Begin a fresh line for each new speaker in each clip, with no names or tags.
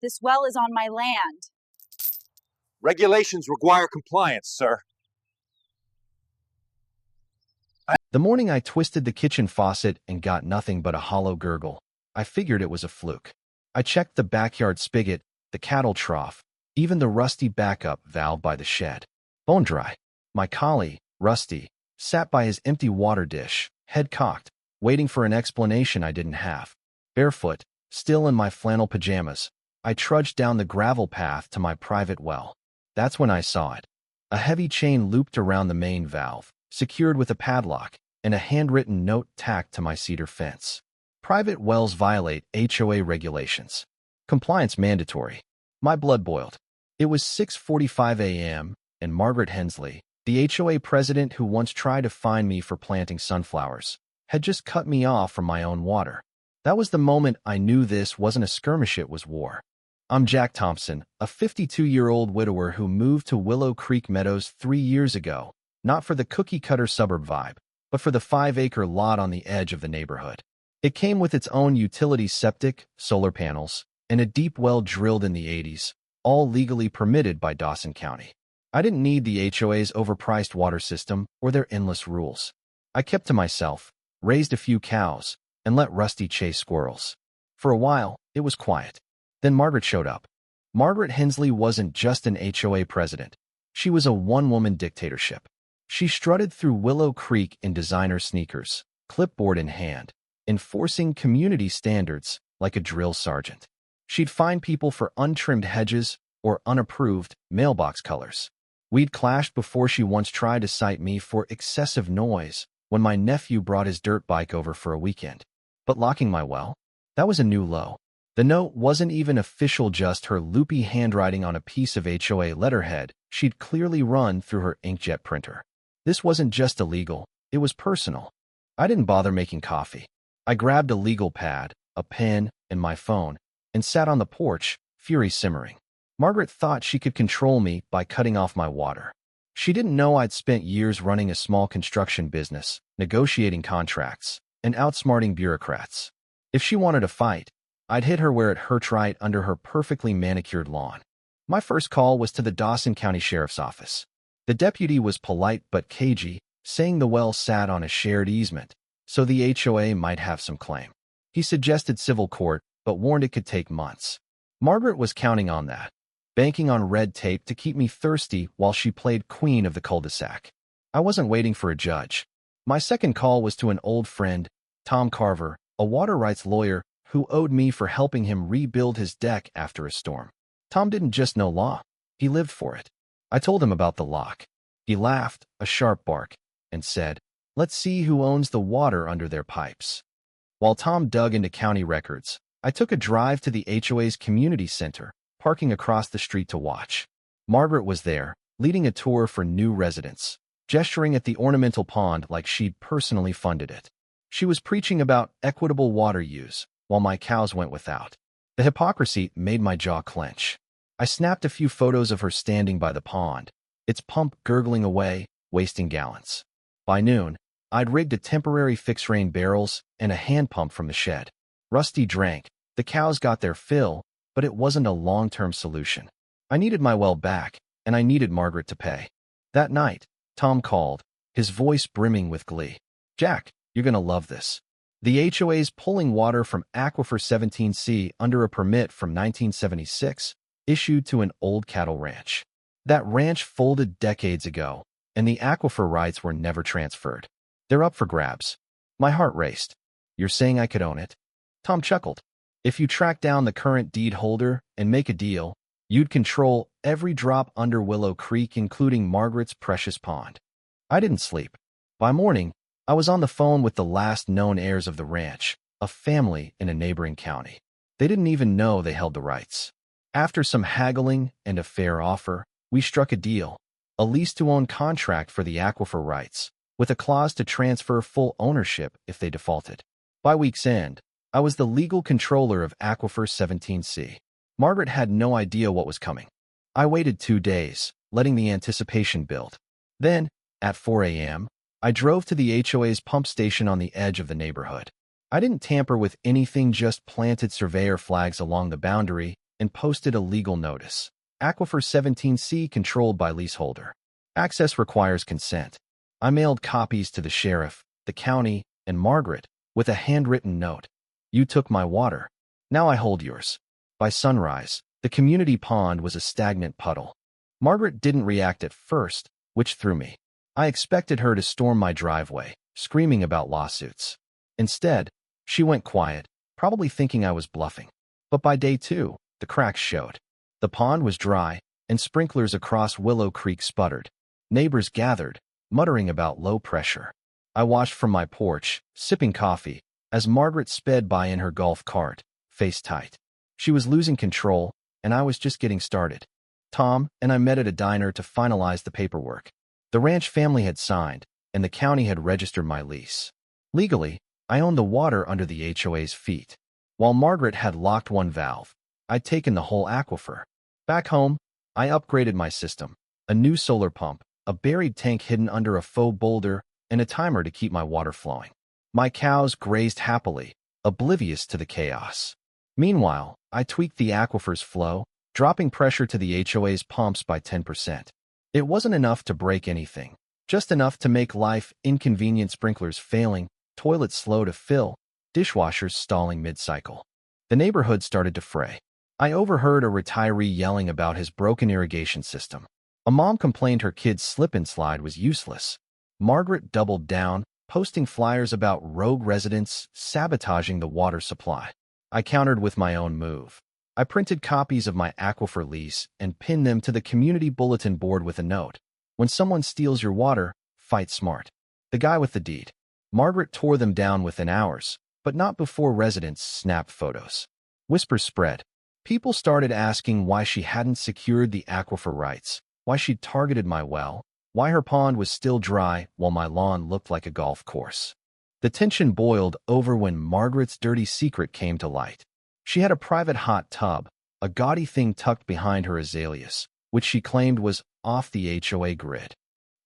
This well is on my land.
Regulations require compliance, sir.
The morning I twisted the kitchen faucet and got nothing but a hollow gurgle. I figured it was a fluke. I checked the backyard spigot, the cattle trough, even the rusty backup valve by the shed. Bone dry. My collie, Rusty, sat by his empty water dish, head cocked, waiting for an explanation I didn't have. Barefoot, still in my flannel pajamas, I trudged down the gravel path to my private well. That's when I saw it. A heavy chain looped around the main valve, secured with a padlock, and a handwritten note tacked to my cedar fence. Private wells violate HOA regulations. Compliance mandatory. My blood boiled. It was 6:45 a.m., and Margaret Hensley, the HOA president who once tried to fine me for planting sunflowers, had just cut me off from my own water. That was the moment I knew this wasn't a skirmish, it was war. I'm Jack Thompson, a 52-year-old widower who moved to Willow Creek Meadows 3 years ago, not for the cookie-cutter suburb vibe, but for the 5-acre lot on the edge of the neighborhood. It came with its own utility septic, solar panels, and a deep well drilled in the 80s, all legally permitted by Dawson County. I didn't need the HOA's overpriced water system or their endless rules. I kept to myself, raised a few cows, and let Rusty chase squirrels. For a while, it was quiet. Then Margaret showed up. Margaret Hensley wasn't just an HOA president. She was a one-woman dictatorship. She strutted through Willow Creek in designer sneakers, clipboard in hand, enforcing community standards like a drill sergeant. She'd fine people for untrimmed hedges or unapproved mailbox colors. We'd clashed before she once tried to cite me for excessive noise when my nephew brought his dirt bike over for a weekend. But locking my well? That was a new low. The note wasn't even official, just her loopy handwriting on a piece of HOA letterhead she'd clearly run through her inkjet printer. This wasn't just illegal, it was personal. I didn't bother making coffee. I grabbed a legal pad, a pen, and my phone, and sat on the porch, fury simmering. Margaret thought she could control me by cutting off my water. She didn't know I'd spent years running a small construction business, negotiating contracts, and outsmarting bureaucrats. If she wanted a fight, I'd hit her where it hurt, right under her perfectly manicured lawn. My first call was to the Dawson County Sheriff's Office. The deputy was polite but cagey, saying the well sat on a shared easement, so the HOA might have some claim. He suggested civil court, but warned it could take months. Margaret was counting on that, banking on red tape to keep me thirsty while she played queen of the cul-de-sac. I wasn't waiting for a judge. My second call was to an old friend, Tom Carver, a water rights lawyer who owed me for helping him rebuild his deck after a storm. Tom didn't just know law, he lived for it. I told him about the lock. He laughed, a sharp bark, and said, "Let's see who owns the water under their pipes." While Tom dug into county records, I took a drive to the HOA's community center, parking across the street to watch. Margaret was there, leading a tour for new residents, gesturing at the ornamental pond like she'd personally funded it. She was preaching about equitable water use, while my cows went without. The hypocrisy made my jaw clench. I snapped a few photos of her standing by the pond, its pump gurgling away, wasting gallons. By noon, I'd rigged a temporary fixed-rain barrels and a hand pump from the shed. Rusty drank, the cows got their fill, but it wasn't a long-term solution. I needed my well back, and I needed Margaret to pay. That night, Tom called, his voice brimming with glee. "Jack, you're gonna love this. The HOA's pulling water from Aquifer 17C under a permit from 1976, issued to an old cattle ranch. That ranch folded decades ago, and the aquifer rights were never transferred. They're up for grabs." My heart raced. "You're saying I could own it?" Tom chuckled. "If you track down the current deed holder and make a deal, you'd control every drop under Willow Creek, including Margaret's precious pond." I didn't sleep. By morning, I was on the phone with the last known heirs of the ranch, a family in a neighboring county. They didn't even know they held the rights. After some haggling and a fair offer, we struck a deal, a lease-to-own contract for the aquifer rights, with a clause to transfer full ownership if they defaulted. By week's end, I was the legal controller of Aquifer 17C. Margaret had no idea what was coming. I waited 2 days, letting the anticipation build. Then, at 4 a.m., I drove to the HOA's pump station on the edge of the neighborhood. I didn't tamper with anything, just planted surveyor flags along the boundary and posted a legal notice. Aquifer 17C controlled by leaseholder. Access requires consent. I mailed copies to the sheriff, the county, and Margaret, with a handwritten note. You took my water. Now I hold yours. By sunrise, the community pond was a stagnant puddle. Margaret didn't react at first, which threw me. I expected her to storm my driveway, screaming about lawsuits. Instead, she went quiet, probably thinking I was bluffing. But by day 2, the cracks showed. The pond was dry, and sprinklers across Willow Creek sputtered. Neighbors gathered, muttering about low pressure. I watched from my porch, sipping coffee, as Margaret sped by in her golf cart, face tight. She was losing control, and I was just getting started. Tom and I met at a diner to finalize the paperwork. The ranch family had signed, and the county had registered my lease. Legally, I owned the water under the HOA's feet. While Margaret had locked one valve, I'd taken the whole aquifer. Back home, I upgraded my system. A new solar pump, a buried tank hidden under a faux boulder, and a timer to keep my water flowing. My cows grazed happily, oblivious to the chaos. Meanwhile, I tweaked the aquifer's flow, dropping pressure to the HOA's pumps by 10%. It wasn't enough to break anything, just enough to make life inconvenient: sprinklers failing, toilets slow to fill, dishwashers stalling mid-cycle. The neighborhood started to fray. I overheard a retiree yelling about his broken irrigation system. A mom complained her kid's slip-and-slide was useless. Margaret doubled down, posting flyers about rogue residents sabotaging the water supply. I countered with my own move. I printed copies of my aquifer lease and pinned them to the community bulletin board with a note. When someone steals your water, fight smart. The guy with the deed. Margaret tore them down within hours, but not before residents snapped photos. Whispers spread. People started asking why she hadn't secured the aquifer rights, why she'd targeted my well, why her pond was still dry while my lawn looked like a golf course. The tension boiled over when Margaret's dirty secret came to light. She had a private hot tub, a gaudy thing tucked behind her azaleas, which she claimed was off the HOA grid.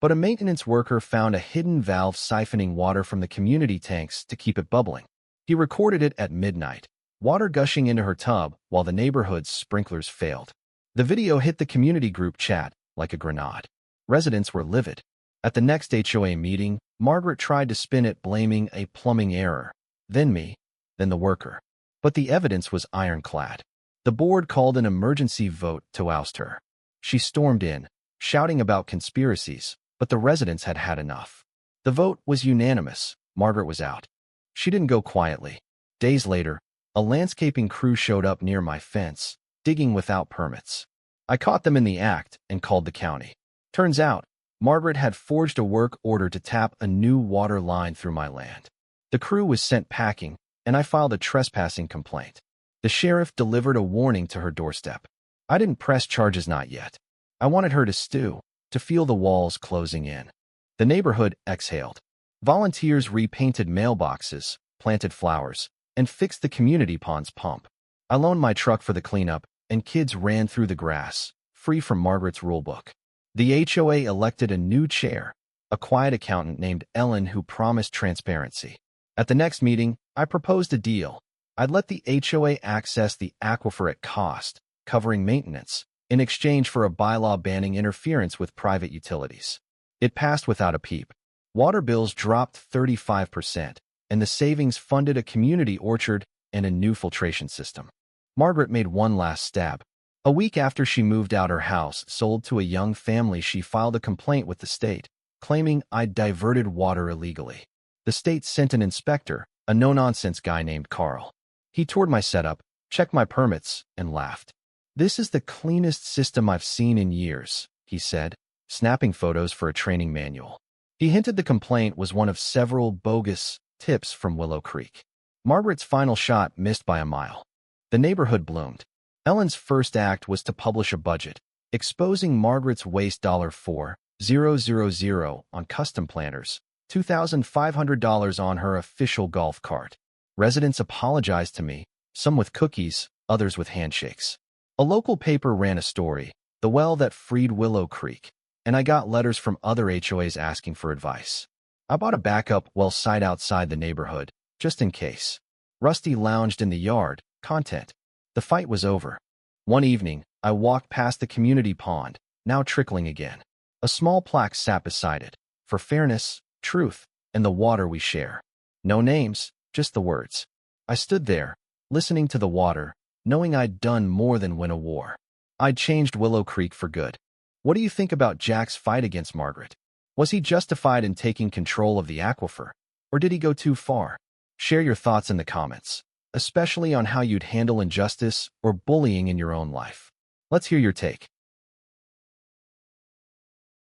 But a maintenance worker found a hidden valve siphoning water from the community tanks to keep it bubbling. He recorded it at midnight, water gushing into her tub while the neighborhood's sprinklers failed. The video hit the community group chat like a grenade. Residents were livid. At the next HOA meeting, Margaret tried to spin it, blaming a plumbing error, then me, then the worker. But the evidence was ironclad. The board called an emergency vote to oust her. She stormed in, shouting about conspiracies, but the residents had had enough. The vote was unanimous. Margaret was out. She didn't go quietly. Days later, a landscaping crew showed up near my fence, digging without permits. I caught them in the act and called the county. Turns out, Margaret had forged a work order to tap a new water line through my land. The crew was sent packing, and I filed a trespassing complaint. The sheriff delivered a warning to her doorstep. I didn't press charges, not yet. I wanted her to stew, to feel the walls closing in. The neighborhood exhaled. Volunteers repainted mailboxes, planted flowers, and fixed the community pond's pump. I loaned my truck for the cleanup, and kids ran through the grass, free from Margaret's rulebook. The HOA elected a new chair, a quiet accountant named Ellen who promised transparency. At the next meeting, I proposed a deal. I'd let the HOA access the aquifer at cost, covering maintenance, in exchange for a bylaw banning interference with private utilities. It passed without a peep. Water bills dropped 35%, and the savings funded a community orchard and a new filtration system. Margaret made one last stab. A week after she moved out, her house sold to a young family. She filed a complaint with the state, claiming I'd diverted water illegally. The state sent an inspector, a no-nonsense guy named Carl. He toured my setup, checked my permits, and laughed. "This is the cleanest system I've seen in years," he said, snapping photos for a training manual. He hinted the complaint was one of several bogus tips from Willow Creek. Margaret's final shot missed by a mile. The neighborhood bloomed. Ellen's first act was to publish a budget, exposing Margaret's waste $4,000 on custom planters, $2,500 on her official golf cart. Residents apologized to me, some with cookies, others with handshakes. A local paper ran a story, "The Well That Freed Willow Creek," and I got letters from other HOAs asking for advice. I bought a backup well site outside the neighborhood, just in case. Rusty lounged in the yard, content. The fight was over. One evening, I walked past the community pond, now trickling again. A small plaque sat beside it, for fairness, truth, and the water we share. No names, just the words. I stood there, listening to the water, knowing I'd done more than win a war. I'd changed Willow Creek for good. What do you think about Jack's fight against Margaret? Was he justified in taking control of the aquifer, or did he go too far? Share your thoughts in the comments, especially on how you'd handle injustice or bullying in your own life. Let's hear your take.